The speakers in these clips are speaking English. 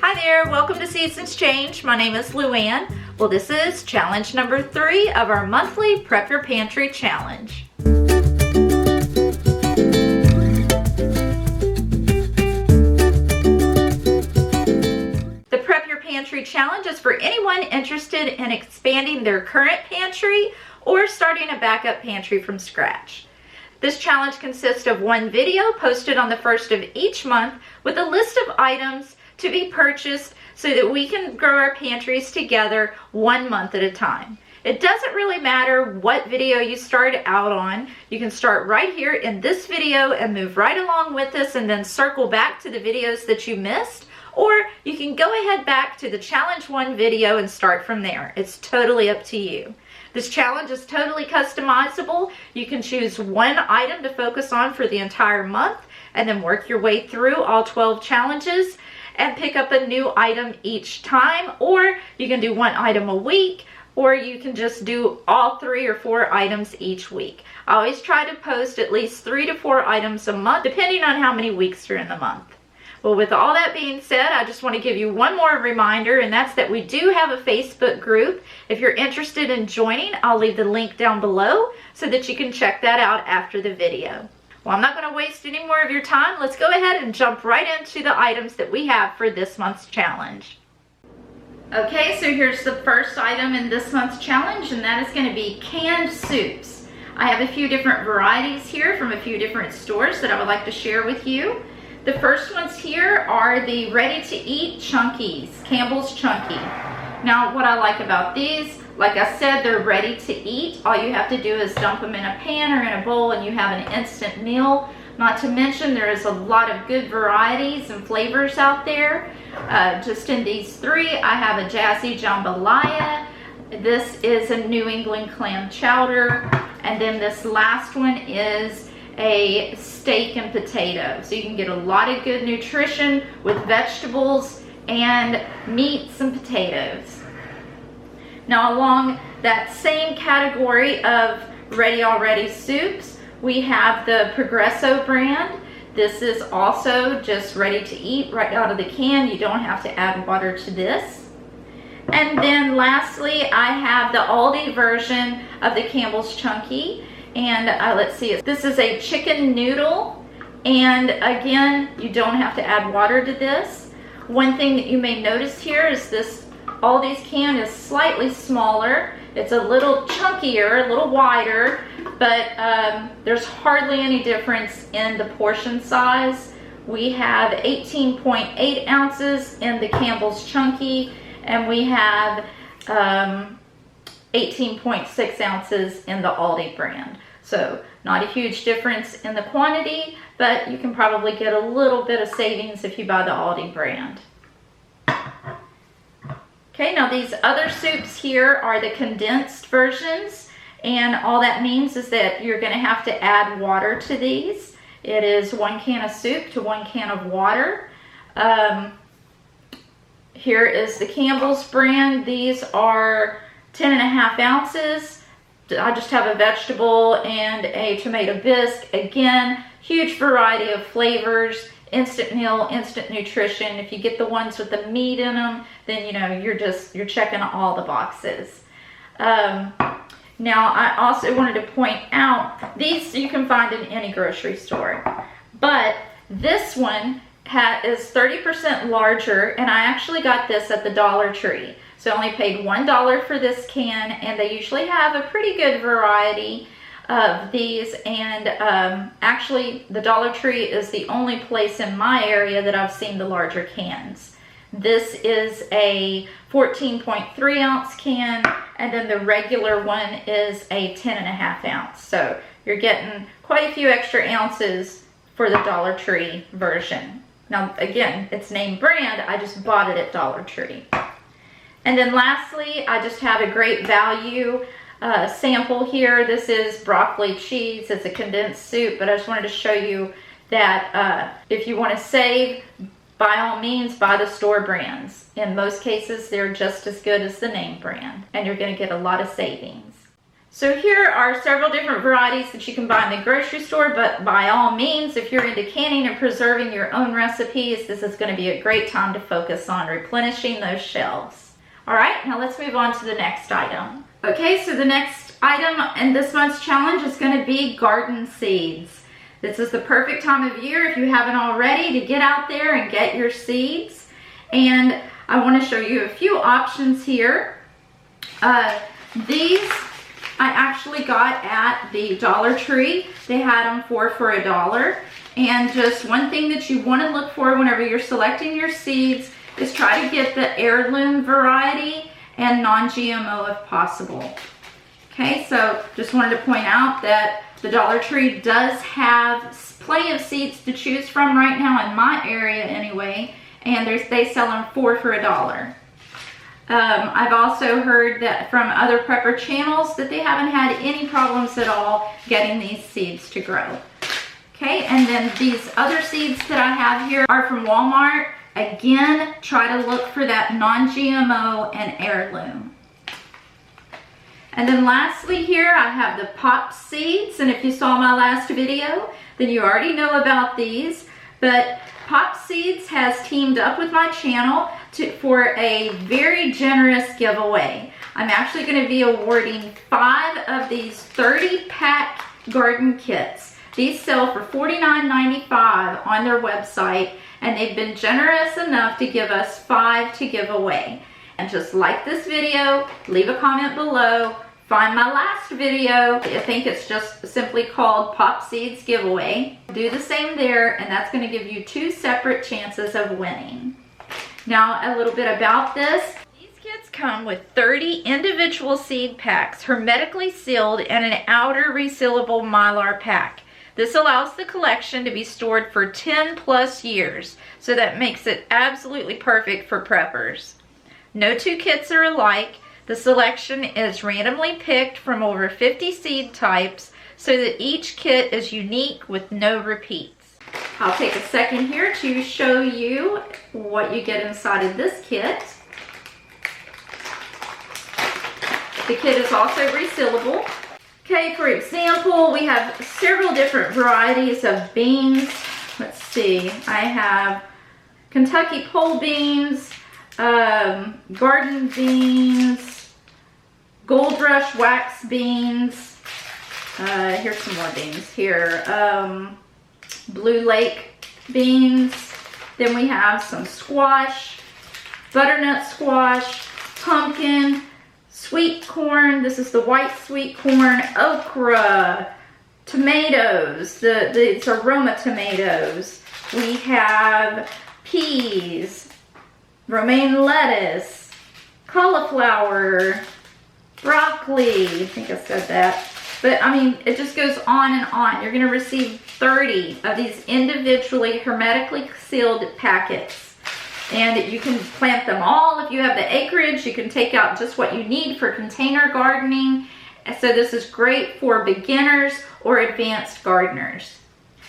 Hi there, welcome to Seasons Change. My name is Luann. Well, this is challenge number 3 of our monthly Prep Your Pantry challenge. The Prep Your Pantry challenge is for anyone interested in expanding their current pantry or starting a backup pantry from scratch. This challenge consists of one video posted on the first of each month with a list of items to be purchased so that we can grow our pantries together 1 month at a time. It doesn't really matter what video you start out on. You can start right here in this video and move right along with us and then circle back to the videos that you missed, or you can go ahead back to the challenge 1 video and start from there. It's totally up to you. This challenge is totally customizable. You can choose one item to focus on for the entire month and then work your way through all 12 challenges and pick up a new item each time, or you can do one item a week, or you can just do all 3 or 4 items each week. I always try to post at least 3 to 4 items a month, depending on how many weeks are in the month. Well, with all that being said, I just want to give you one more reminder, and that's that we do have a Facebook group. If you're interested in joining, I'll leave the link down below so that you can check that out after the video. Well, I'm not going to waste any more of your time. Let's go ahead and jump right into the items that we have for this month's challenge. Okay, so here's the first item in this month's challenge, and that is going to be canned soups. I have a few different varieties here from a few different stores that I would like to share with you. The first ones here are the ready-to-eat Chunkies, Campbell's Chunky. Now, what I like about these, like I said, they're ready to eat. All you have to do is dump them in a pan or in a bowl and you have an instant meal. Not to mention there is a lot of good varieties and flavors out there. Just in these 3, I have a Jazzy Jambalaya. This is a New England clam chowder. And then this last one is a steak and potato. So you can get a lot of good nutrition with vegetables and meats and potatoes. Now, along that same category of ready-already soups, we have the Progresso brand. This is also just ready to eat right out of the can. You don't have to add water to this. And then lastly, I have the Aldi version of the Campbell's Chunky. And let's see, this is a chicken noodle. And again, you don't have to add water to this. One thing that you may notice here is this Aldi's can is slightly smaller. It's a little chunkier, a little wider, but there's hardly any difference in the portion size. We have 18.8 ounces in the Campbell's Chunky, and we have 18.6 ounces in the Aldi brand. So not a huge difference in the quantity, but you can probably get a little bit of savings if you buy the Aldi brand. Okay, now these other soups here are the condensed versions, and all that means is that you're going to have to add water to these. It is 1 can of soup to 1 can of water. Here is the Campbell's brand. These are 10.5 ounces. I just have a vegetable and a tomato bisque. Again, huge variety of flavors. Instant meal, instant nutrition. If you get the ones with the meat in them, then you know you're checking all the boxes. Now, I also wanted to point out, these you can find in any grocery store, but this one is 30% larger, and I actually got this at the Dollar Tree. So I only paid $1 for this can, and they usually have a pretty good variety of these, and actually the Dollar Tree is the only place in my area that I've seen the larger cans. This is a 14.3 ounce can, and then the regular one is a 10.5 ounce. So you're getting quite a few extra ounces for the Dollar Tree version. Now again, it's name brand, I just bought it at Dollar Tree. And then lastly, I just have a great value sample here. This is broccoli cheese. It's a condensed soup, but I just wanted to show you that if you want to save, by all means, buy the store brands. In most cases, they're just as good as the name brand, and you're going to get a lot of savings. So here are several different varieties that you can buy in the grocery store, but by all means, if you're into canning and preserving your own recipes, this is going to be a great time to focus on replenishing those shelves. All right, now let's move on to the next item. Okay, so the next item in this month's challenge is going to be garden seeds. This is the perfect time of year, if you haven't already, to get out there and get your seeds. And I want to show you a few options here. These I actually got at the Dollar Tree. They had them for $1. And just one thing that you want to look for whenever you're selecting your seeds is try to get the heirloom variety and non-GMO if possible. Okay, so just wanted to point out that the Dollar Tree does have plenty of seeds to choose from right now in my area anyway, and they sell them for $1. I've also heard that from other prepper channels that they haven't had any problems at all getting these seeds to grow. Okay, and then these other seeds that I have here are from Walmart. Again, try to look for that non-GMO and heirloom. And then lastly here, I have the pop seeds, and if you saw my last video, then you already know about these. But Pop Seeds has teamed up with my channel for a very generous giveaway. I'm actually going to be awarding 5 of these 30-pack garden kits. These sell for $49.95 on their website, and they've been generous enough to give us 5 to give away. And just like this video, leave a comment below, find my last video. I think it's just simply called Pop Seeds Giveaway. Do the same there, and that's going to give you 2 separate chances of winning. Now, a little bit about this. These kits come with 30 individual seed packs, hermetically sealed, and an outer resealable Mylar pack. This allows the collection to be stored for 10+ years, so that makes it absolutely perfect for preppers. No 2 kits are alike. The selection is randomly picked from over 50 seed types, so that each kit is unique with no repeats. I'll take a second here to show you what you get inside of this kit. The kit is also resealable. Okay, for example, we have several different varieties of beans. Let's see, I have Kentucky pole beans, garden beans, Gold Rush wax beans. Here's some more beans here. Blue Lake beans. Then we have some squash, butternut squash, pumpkin, sweet corn. This is the white sweet corn, okra, tomatoes. It's aroma tomatoes. We have peas, romaine lettuce, cauliflower, broccoli. I think I said that. But I mean, it just goes on and on. You're going to receive 30 of these individually hermetically sealed packets. And you can plant them all. If you have the acreage, you can take out just what you need for container gardening. So this is great for beginners or advanced gardeners.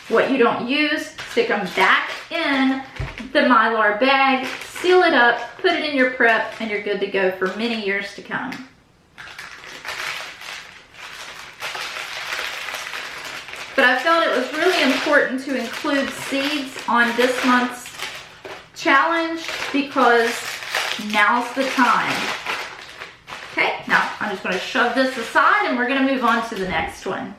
What you don't use, stick them back in the Mylar bag, seal it up, put it in your prep, and you're good to go for many years to come. But I felt it was really important to include seeds on this month's challenge because now's the time. Okay, now I'm just going to shove this aside and we're going to move on to the next one.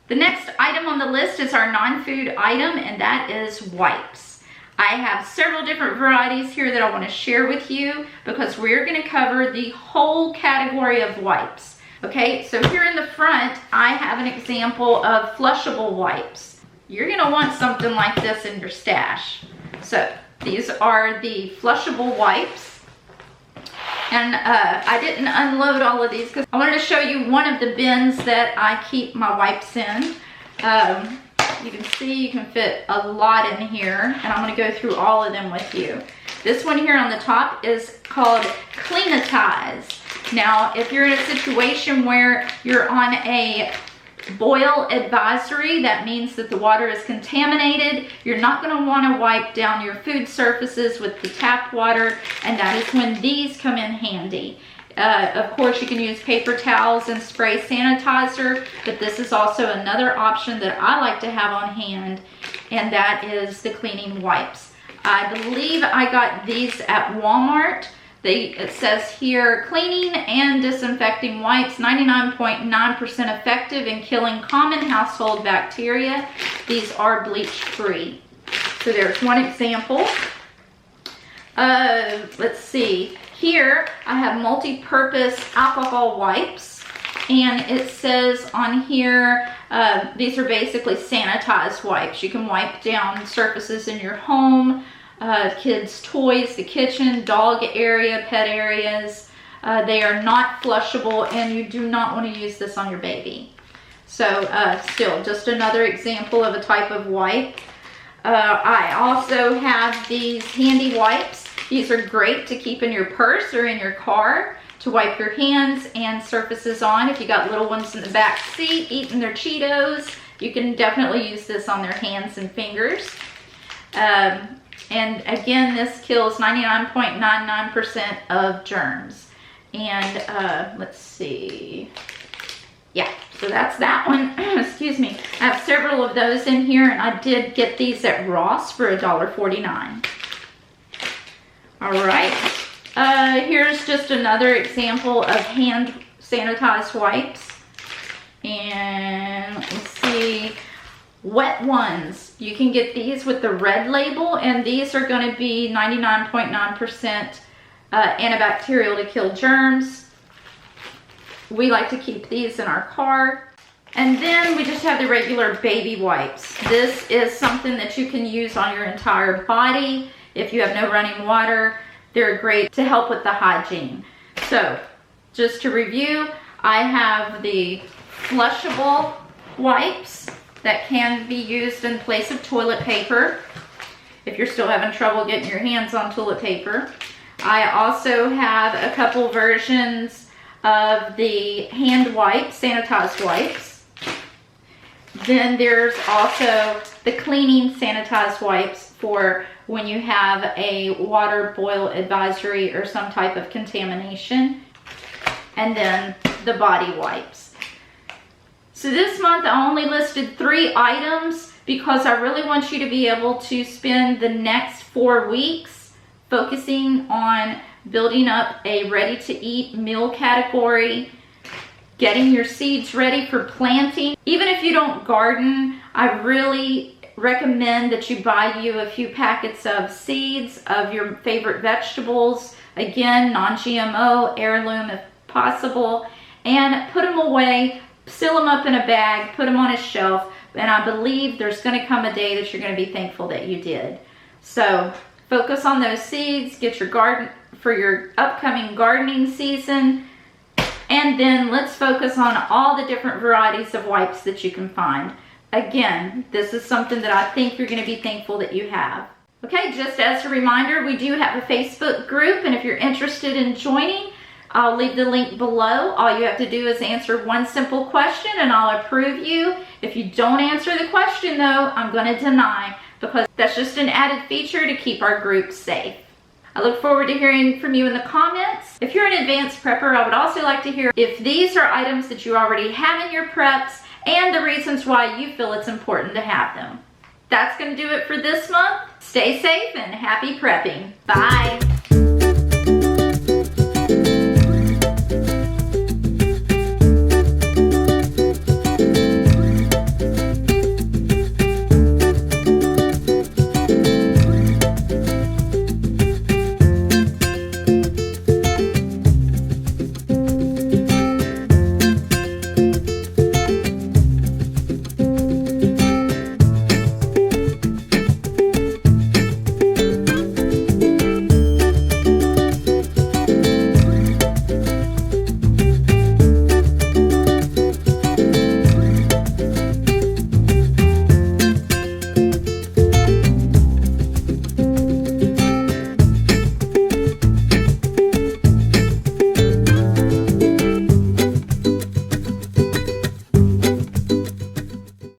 The next item on the list is our non-food item, and that is wipes. I have several different varieties here that I want to share with you because we're going to cover the whole category of wipes. Okay, so here in the front, I have an example of flushable wipes. You're going to want something like this in your stash. So these are the flushable wipes. And I didn't unload all of these because I wanted to show you one of the bins that I keep my wipes in. You can see you can fit a lot in here, and I'm going to go through all of them with you. This one here on the top is called Cleanitize. Now, if you're in a situation where you're on a boil advisory, that means that the water is contaminated. You're not going to want to wipe down your food surfaces with the tap water, and that is when these come in handy. Of course, you can use paper towels and spray sanitizer, but this is also another option that I like to have on hand, and that is the cleaning wipes. I believe I got these at Walmart. It says here, cleaning and disinfecting wipes, 99.9% effective in killing common household bacteria. These are bleach-free. So there's one example. Let's see. Here I have multi-purpose alcohol wipes, and it says on here, these are basically sanitized wipes. You can wipe down surfaces in your home, kids' toys, the kitchen, dog area, pet areas. They are not flushable, and you do not want to use this on your baby. So still, just another example of a type of wipe. I also have these handy wipes. These are great to keep in your purse or in your car to wipe your hands and surfaces on. If you got little ones in the back seat eating their Cheetos, you can definitely use this on their hands and fingers. And again, this kills 99.99% of germs. And let's see. Yeah, so that's that one. Excuse me. I have several of those in here, and I did get these at Ross for $1.49. All right. Here's just another example of hand sanitized wipes. And let's see. Wet ones. You can get these with the red label, and these are going to be 99.9% antibacterial to kill germs. We like to keep these in our car. And then we just have the regular baby wipes. This is something that you can use on your entire body. If you have no running water, they're great to help with the hygiene. So, just to review, I have the flushable wipes that can be used in place of toilet paper if you're still having trouble getting your hands on toilet paper. I also have a couple versions of the hand wipes, sanitized wipes. Then there's also the cleaning sanitized wipes for when you have a water boil advisory or some type of contamination. And then the body wipes. So this month I only listed 3 items because I really want you to be able to spend the next 4 weeks focusing on building up a ready-to-eat meal category, getting your seeds ready for planting. Even if you don't garden, I really recommend that you buy you a few packets of seeds of your favorite vegetables. Again, non-GMO, heirloom if possible, and put them away, seal them up in a bag, put them on a shelf, and I believe there's going to come a day that you're going to be thankful that you did. So focus on those seeds, get your garden for your upcoming gardening season, and then let's focus on all the different varieties of wipes that you can find. Again, this is something that I think you're going to be thankful that you have. Okay, just as a reminder, we do have a Facebook group, and if you're interested in joining, I'll leave the link below. All you have to do is answer one simple question and I'll approve you. If you don't answer the question though, I'm going to deny, because that's just an added feature to keep our group safe. I look forward to hearing from you in the comments. If you're an advanced prepper, I would also like to hear if these are items that you already have in your preps and the reasons why you feel it's important to have them. That's going to do it for this month. Stay safe and happy prepping. Bye.